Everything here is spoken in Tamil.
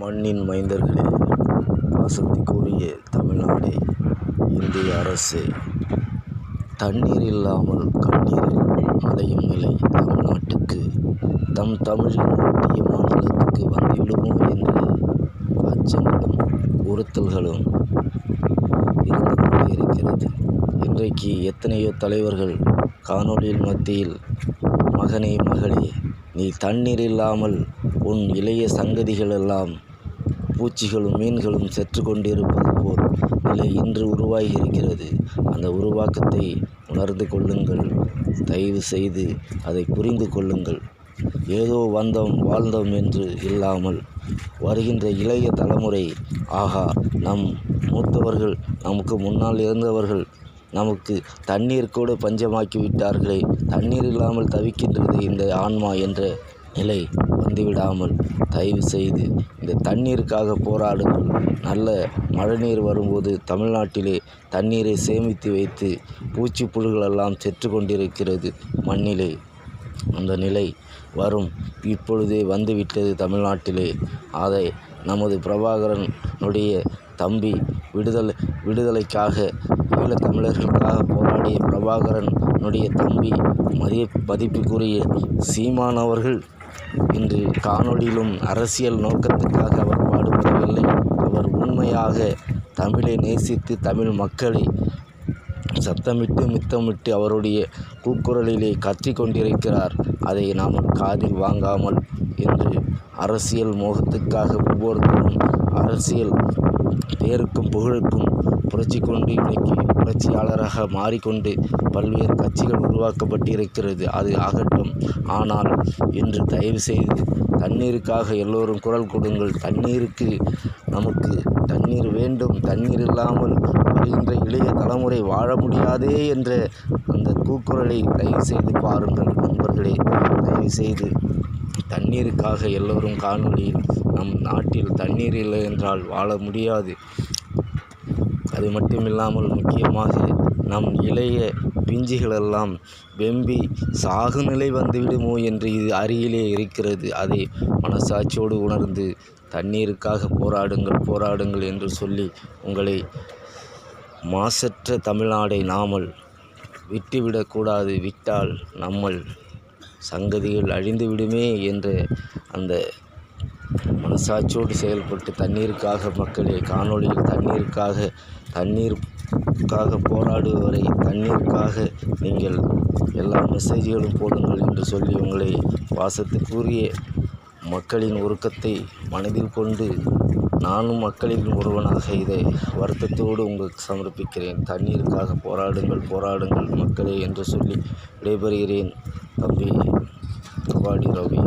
மண்ணின் மைந்தர்களே, பாசத்திற்குரிய தமிழ்நாடே, இந்திய அரசே, தண்ணீர் இல்லாமல் கண்ணீரில் அலையும் நிலை தமிழ்நாட்டுக்கு, தம் தமிழின் ஒட்டிய மாநிலத்துக்கு வந்துவிடுமோ என்ற அச்சங்களும் உறுத்தல்களும் இருந்து கொண்டே இருக்கிறது. இன்றைக்கு எத்தனையோ தலைவர்கள் காணொளியின் மத்தியில், மகனே மகளே, நீ தண்ணீர் இல்லாமல் உன் இளைய சங்கதிகள் எல்லாம் பூச்சிகளும் மீன்களும் சென்று கொண்டிருப்பது போல் நிலை இன்று உருவாகி இருக்கிறது. அந்த உருவாக்கத்தை உணர்ந்து கொள்ளுங்கள். தயவு செய்து அதை புரிந்து கொள்ளுங்கள். ஏதோ வந்தோம் வாழ்ந்தோம் என்று இல்லாமல் வருகின்ற இளைய தலைமுறை, ஆகா, நம் மூத்தவர்கள், நமக்கு முன்னால் இருந்தவர்கள் நமக்கு தண்ணீர் கூட பஞ்சமாக்கி விட்டார்களே, தண்ணீர் இல்லாமல் தவிக்கின்றது இந்த ஆன்மா என்ற நிலை வந்துவிடாமல் தயவு செய்து இந்த தண்ணீருக்காக போராடுங்கள். நல்ல மழைநீர் வரும்போது தமிழ்நாட்டிலே தண்ணீரை சேமித்து வைத்து பூச்சி புழுகளெல்லாம் சென்று கொண்டிருக்கிறது மண்ணிலே. அந்த நிலை வரும், இப்பொழுதே வந்துவிட்டது தமிழ்நாட்டிலே. அதை நமது பிரபாகரனுடைய தம்பி விடுதலைக்காக, ஈழத்தமிழர்களுக்காக போராடிய பிரபாகரனுடைய தம்பி மதிப்புக்குரிய சீமான் அவர்கள் இன்று காணொளியிலும் அரசியல் நோக்கத்துக்காக அவர் பாடுபடவில்லை. அவர் உண்மையாக தமிழை நேசித்து தமிழ் மக்களை சத்தமிட்டு மித்தமிட்டு அவருடைய கூக்குரலிலே கத்தி கொண்டிருக்கிறார். அதை நாம் காதில் வாங்காமல் இன்று அரசியல் மோகத்துக்காக ஒவ்வொருத்தரும் அரசியல் பேருக்கும் புகழுக்கும் புரட்சி கொண்டு இன்றைக்கு புரட்சியாளராக மாறிக்கொண்டு பல்வேறு கட்சிகள் உருவாக்கப்பட்டிருக்கிறது. அது ஆகட்டும். ஆனால் இன்று தயவு செய்து தண்ணீருக்காக எல்லோரும் குரல் கொடுங்கள். தண்ணீருக்கு, நமக்கு தண்ணீர் வேண்டும், தண்ணீர் இல்லாமல் வருகின்ற இளைய தலைமுறை வாழ முடியாதே என்ற அந்த கூக்குரலை தயவு செய்து பாருங்கள் நண்பர்களே. தயவு செய்து தண்ணீருக்காக எல்லோரும் காணொளியில், நம் நாட்டில் தண்ணீர் இல்லை என்றால் வாழ முடியாது. அது மட்டுமில்லாமல் முக்கியமாக நம் இளைய பிஞ்சுகளெல்லாம் வெம்பி சாகு நிலை வந்துவிடுமோ என்று இது அருகிலே இருக்கிறது. அதை மனசாட்சியோடு உணர்ந்து தண்ணீருக்காக போராடுங்கள் என்று சொல்லி உங்களை மாசற்ற தமிழ்நாடை நாமல் விட்டுவிடக்கூடாது. விட்டால் நம்மள் சங்கதிகள் அழிந்துவிடுமே என்ற அந்த மனசாட்சியோடு செயல்பட்டு தண்ணீருக்காக மக்களே, காணொளியில் தண்ணீருக்காக போராடுவரை தண்ணீருக்காக நீங்கள் எல்லா மெசேஜ்களும் போடுங்கள் என்று சொல்லி உங்களை பாசத்துக்குரிய மக்களின் உருக்கத்தை மனதில் கொண்டு நானும் மக்களின் ஒருவனாக இதை வருத்தத்தோடு உங்களுக்கு சமர்ப்பிக்கிறேன். தண்ணீருக்காக போராடுங்கள் மக்களே என்று சொல்லி விடைபெறுகிறேன். தம்பி கபாடி ரவி.